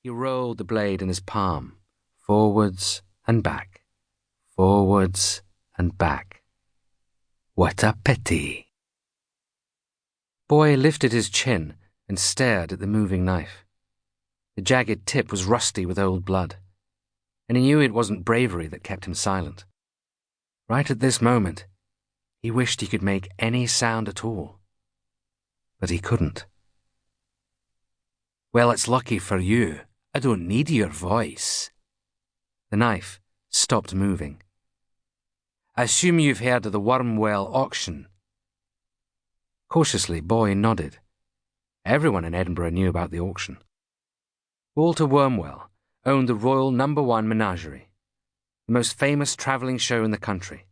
He rolled the blade in his palm, forwards and back, forwards and back. What a pity! Boy lifted his chin and stared at the moving knife. The jagged tip was rusty with old blood, and he knew it wasn't bravery that kept him silent. Right at this moment, he wished he could make any sound at all. But he couldn't. Well, it's lucky for you. I don't need your voice. The knife stopped moving. I assume you've heard of the Wormwell auction. Cautiously, Boy nodded. Everyone in Edinburgh knew about the auction. Walter Wormwell owned the Royal No. 1 Menagerie, the most famous travelling show in the country.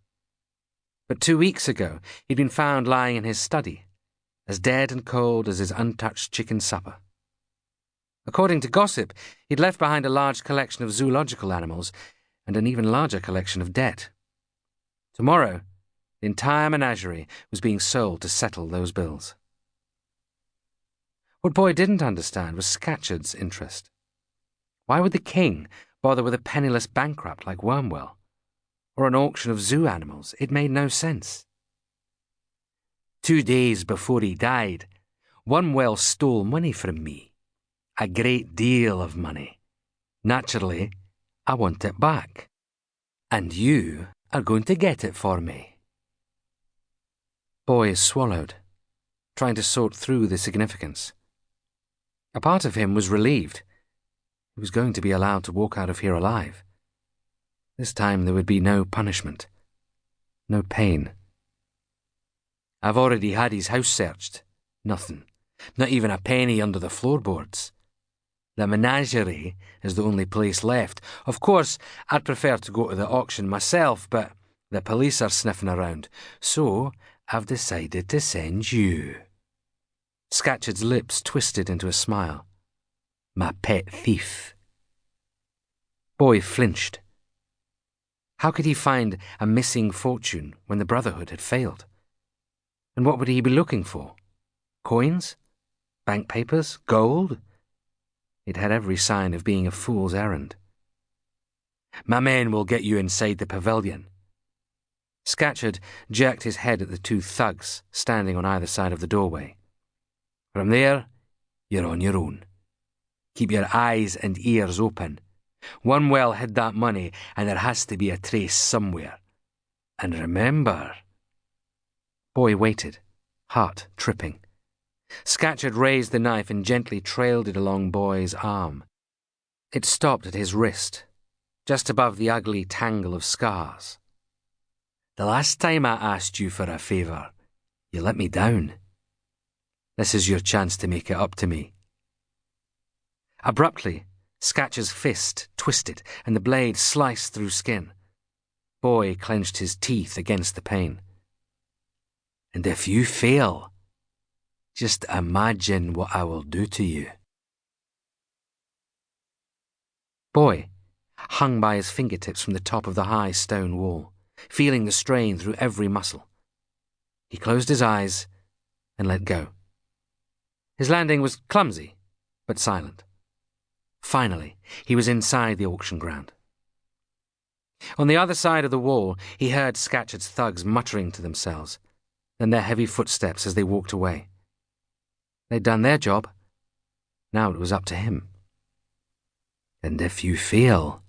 But 2 weeks ago, he'd been found lying in his study, as dead and cold as his untouched chicken supper. According to gossip, he'd left behind a large collection of zoological animals and an even larger collection of debt. Tomorrow, the entire menagerie was being sold to settle those bills. What Boy didn't understand was Scatcherd's interest. Why would the king bother with a penniless bankrupt like Wormwell? Or an auction of zoo animals? It made no sense. 2 days before he died, Wormwell stole money from me. A great deal of money. Naturally, I want it back. And you are going to get it for me. Boy swallowed, trying to sort through the significance. A part of him was relieved. He was going to be allowed to walk out of here alive. This time there would be no punishment, no pain. I've already had his house searched. Nothing. Not even a penny under the floorboards. The menagerie is the only place left. Of course, I'd prefer to go to the auction myself, but the police are sniffing around, so I've decided to send you. Scatcherd's lips twisted into a smile. My pet thief. Boy flinched. How could he find a missing fortune when the Brotherhood had failed? And what would he be looking for? Coins? Bank papers? Gold? It had every sign of being a fool's errand. My men will get you inside the pavilion. Scatcherd jerked his head at the 2 thugs standing on either side of the doorway. From there, you're on your own. Keep your eyes and ears open. Wormwell hid that money, and there has to be a trace somewhere. And remember... Boy waited, heart tripping. Scatcherd raised the knife and gently trailed it along Boy's arm. It stopped at his wrist, just above the ugly tangle of scars. The last time I asked you for a favour, you let me down. This is your chance to make it up to me. Abruptly, Scatcherd's fist twisted and the blade sliced through skin. Boy clenched his teeth against the pain. And if you fail, just imagine what I will do to you. Boy hung by his fingertips from the top of the high stone wall, feeling the strain through every muscle. He closed his eyes and let go. His landing was clumsy, but silent. Finally, he was inside the auction ground. On the other side of the wall, he heard Scatcherd's thugs muttering to themselves, then their heavy footsteps as they walked away. They'd done their job. Now it was up to him. And if you fail,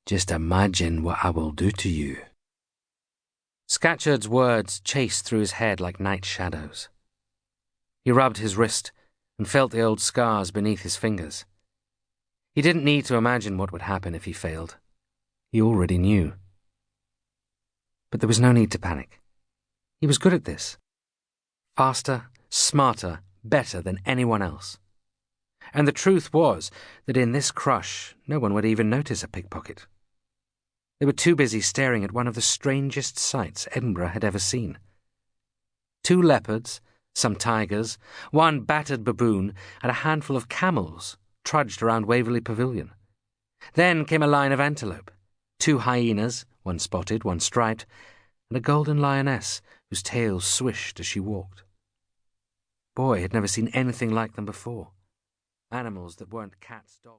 just imagine what I will do to you. Scatcherd's words chased through his head like night shadows. He rubbed his wrist and felt the old scars beneath his fingers. He didn't need to imagine what would happen if he failed. He already knew. But there was no need to panic. He was good at this. Faster, smarter, better than anyone else. And the truth was that in this crush, no one would even notice a pickpocket. They were too busy staring at one of the strangest sights Edinburgh had ever seen. 2 leopards, some tigers, 1 battered baboon, and a handful of camels trudged around Waverley Pavilion. Then came a line of antelope, 2 hyenas, 1 spotted, 1 striped, and a golden lioness whose tail swished as she walked. Boy had never seen anything like them before. Animals that weren't cats, dogs.